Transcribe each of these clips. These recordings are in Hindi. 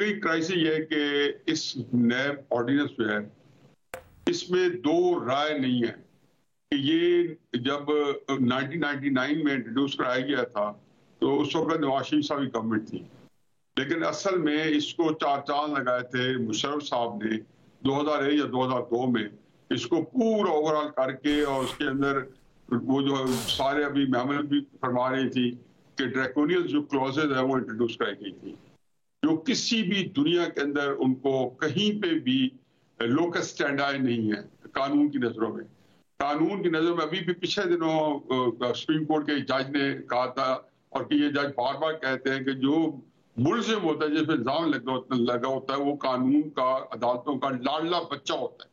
देखिए क्राइसिस ये है कि इस नैब ऑर्डिनेंस जो है इसमें दो राय नहीं है कि ये जब 1999 में इंट्रोड्यूस कराया गया था तो उस वक्त नवाज शरीफ साहब की गवर्नमेंट थी, लेकिन असल में इसको चार चांद लगाए थे मुशर्रफ साहब ने 2001 या 2002 में इसको पूरा ओवरऑल करके, और उसके अंदर वो जो सारे अभी महमद भी फरमा रही थी कि ड्रैकोनियल जो क्लॉजेज है वो इंट्रोड्यूस कराई गई थी, जो किसी भी दुनिया के अंदर उनको कहीं पे भी लोकस स्टैंडर्ड नहीं है कानून की नजरों में। कानून की नजर में अभी भी पिछले दिनों सुप्रीम कोर्ट के जज ने कहा था, और कि ये जज बार बार कहते हैं कि जो मुल्जिम होता है, जिस पर इल्जाम लगा होता है, वो कानून का, अदालतों का लाडला बच्चा होता है।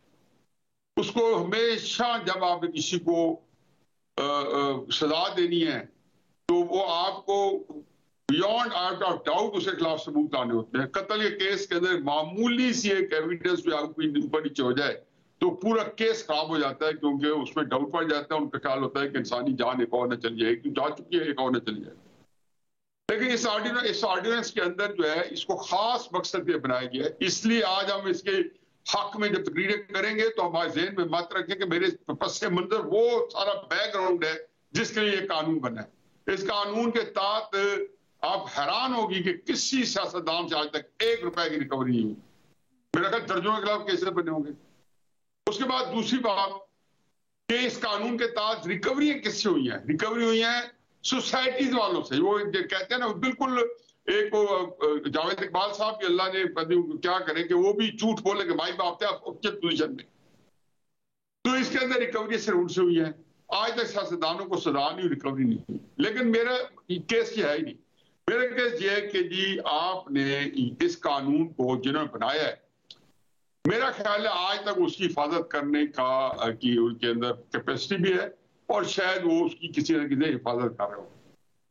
उसको हमेशा जब आप किसी को सजा देनी है तो वो आपको बियॉन्ड आउट ऑफ डाउट उसके खिलाफ सबूत लाने होते हैं। कत्ल के केस के अंदर मामूली सी एक एविडेंस भी आपको ऊपर नीचे हो जाए तो पूरा केस खराब हो जाता है, क्योंकि उसमें डाउट पड़ जाता है। उनका ख्याल होता है कि इंसानी जान एक और न चली जाए, क्यों जा चुकी है, एक और न चली जाए। लेकिन इस ऑर्डिनेंस के अंदर जो है इसको खास मकसद के बनाया गया है, इसलिए आज हम इसके हक में जब तकरीरें करेंगे तो हमारे ज़हन में मत रखें कि मेरे पस मंजर वो सारा बैकग्राउंड है जिसके लिए ये कानून बना है। इस कानून के तहत आप हैरान होगी कि किसी सियासतदान से आज तक 1 रुपए की रिकवरी नहीं हुई। मेरा ख्याल दर्जनों के खिलाफ केसेस बने होंगे। उसके बाद दूसरी बात कि इस कानून के तहत रिकवरी किससे हुई है? रिकवरी हुई है सोसाइटीज वालों से। वो कहते हैं ना, बिल्कुल एक जावेद इकबाल साहब की अल्लाह ने क्या करें कि वो भी झूठ बोले कि माई बाप थे उचित पोजीशन में, तो इसके अंदर रिकवरी सिर्फ उनसे हुई है। आज तक सियासतदानों को सजा नहीं, रिकवरी नहीं हुई। लेकिन मेरा केस ये है ही नहीं। मेरा केस ये है कि जी आपने इस कानून को जिन्होंने बनाया है, मेरा ख्याल है आज तक उसकी हिफाजत करने का कि उनके अंदर कैपेसिटी भी है, और शायद वो उसकी किसी न किसी हिफाजत कर रहे हो।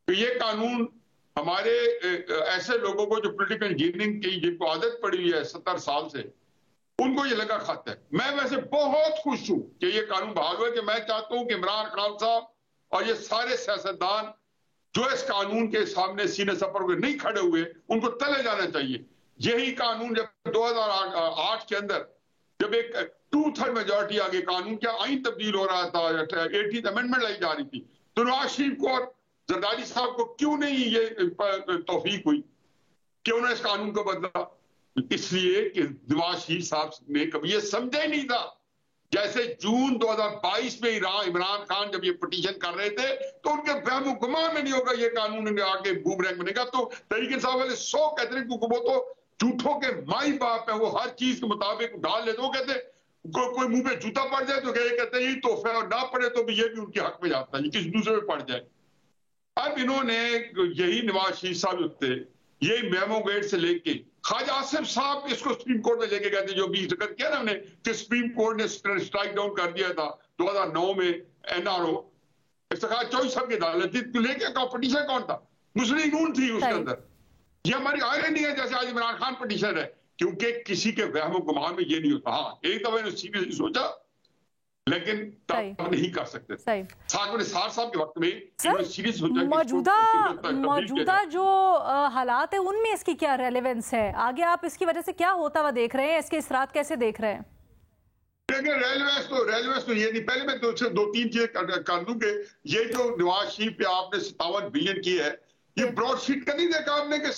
तो ये कानून हमारे ऐसे लोगों को जो पॉलिटिकल इंजीनियरिंग की जिनको आदत पड़ी हुई है 70 साल से, उनको ये लगा खत है। मैं वैसे बहुत खुश हूं कि ये कानून बहाल हुआ, कि मैं चाहता हूं कि इमरान खान साहब और ये सारे सियासतदान जो इस कानून के सामने सीने सफर हुए नहीं खड़े हुए, उनको तले जाना चाहिए। यही कानून जब 2008 के अंदर जब एक 2/3 मेजोरिटी आ गई, कानून क्या आइन तब्दील हो रहा था, 18th अमेंडमेंट लाई जा रही थी, तो नवाज शरीफ को और जरदारी साहब को क्यों नहीं ये तौफीक हुई कि उन्होंने इस कानून को बदला? इसलिए कि नवाज शरीफ साहब ने कभी ये समझा ही नहीं था। जैसे जून 2022 में इमरान खान जब ये पिटीशन कर रहे थे तो उनके वहम गुमान में नहीं होगा ये कानून आगे बूमरैंग बनेगा। तो तहरीक इंसाफ वाले 100 कहते हैं, क्योंकि वो तो झूठों के माई बाप है, वो हर चीज के मुताबिक डाल लेते। वो कहते कोई मुंह पे जूता पड़ जाए तो कहते हैं यही तोहफा है, और ना पड़े तो भी ये भी उनके हक में जाता है, ये किसी दूसरे में पड़ जाए। अब इन्होंने यही नवाज शरीफ साहब थे, यही मेमो गेट से लेके ख्वाजा आसिफ साहब इसको सुप्रीम कोर्ट में लेके गए थे, जो भी जिक्र किया ना हमने कि सुप्रीम कोर्ट ने स्ट्राइक डाउन कर दिया था 2009 में एनआरओ इफ्तिखार चौधरी साहब की अदालत थी, लेके कॉम्पिटिशन कौन था? मुस्लिम नून थी उसके अंदर। ये हमारी आयरनी है, जैसे आज इमरान खान पिटीशन है, क्योंकि किसी के वहम गुमान में ये नहीं होता। हाँ, एक दफा मैंने सीरियसली सोचा, लेकिन तब नहीं कर सकते। सार साहब के वक्त में सीरियस मौजूदा जो हालात है उनमें इसकी क्या रेलेवेंस है? आगे आप इसकी वजह से क्या होता हुआ देख रहे हैं, इसके इसरात कैसे देख रहे हैं? रेलेवेंस तो ये नहीं। पहले मैं 2-3 चीजें कर दूं कि ये जो नवाज शरीफ पे आपने 57 बिलियन की है, ये ब्रॉडशीट का नहीं देखा आपने कि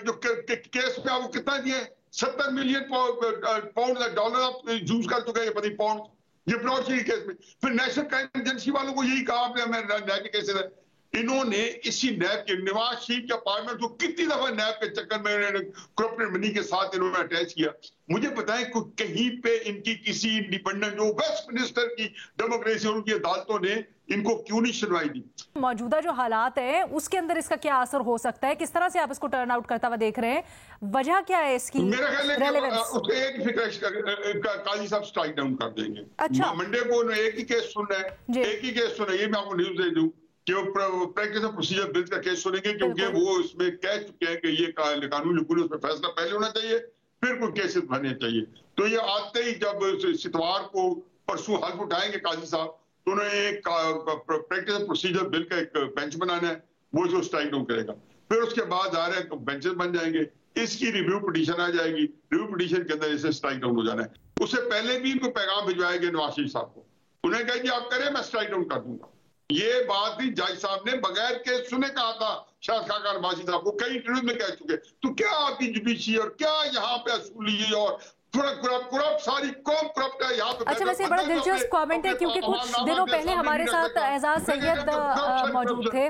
जो केस पे आपको कितना दिए? 70 मिलियन पाउंड डॉलर आप यूज कर चुके हैं, पति पाउंड, ये ब्रॉडशीट केस में। फिर नेशनल क्राइम एजेंसी वालों को यही कहा आपने, मैं नैब के केसेस है, इन्होंने इसी नैब के नवाज शरीफ के अपार्टमेंट को कितनी दफा नैब के चक्कर में कॉर्पोरेट मनी के साथ इन्होंने अटैच किया। मुझे बताएं कहीं पे इनकी किसी इंडिपेंडेंट जो वेस्ट मिनिस्टर की डेमोक्रेसी और उनकी अदालतों ने इनको क्यों नहीं सुनवाई दी? मौजूदा जो हालात है उसके अंदर इसका क्या असर हो सकता है? किस तरह से आप इसको टर्न आउट करता हुआ देख रहे हैं? वजह क्या है इसकी? मेरा ख्याल है काजी साहब स्ट्राइक डाउन कर देंगे। अच्छा, मंडे को एक ही केस सुन रहे हैं, एक ही केस सुन रहे हैं। ये मैं आपको न्यूज दे दूं कि वो प्रैक्टिस ऑफ प्रोसीजर बिल का केस सुनेंगे, क्योंकि वो इसमें कह चुके हैं कि ये कानूनी पुलिस में फैसला पहले होना चाहिए, फिर कोई केसेस बनने चाहिए। तो ये आते ही जब सितवार को परसों हल्फ उठाएंगे काजी साहब, तो उन्होंने एक प्रैक्टिस ऑफ प्रोसीजर बिल का एक बेंच बनाना है, वो जो स्ट्राइक डाउन करेगा। फिर उसके बाद आ रहे हैं बेंचेस बन जाएंगे, इसकी रिव्यू पिटीशन आ जाएगी, रिव्यू पिटीशन के अंदर इसे स्ट्राइक डाउन हो जाना है। उससे पहले भी इनको पैगाम भिजवाया गया नवाज शरीफ साहब को, उन्हें कहा जी आप करें मैं स्ट्राइक डाउन कर दूंगा। ये बात भी जज साहब ने बगैर के सुने कहा था शायद खाका नवाजी साहब को, कई इंटरव्यू में कह चुके। तो क्या आपकी जुडिशरी और क्या यहाँ पे असूली और करप्ट सारी कौम करप्ट है यहाँ पे। अच्छा, वैसे बड़ा दिलचस्प कमेंट है क्योंकि कुछ दिनों पहले हमारे साथ एजाज सैयद मौजूद थे।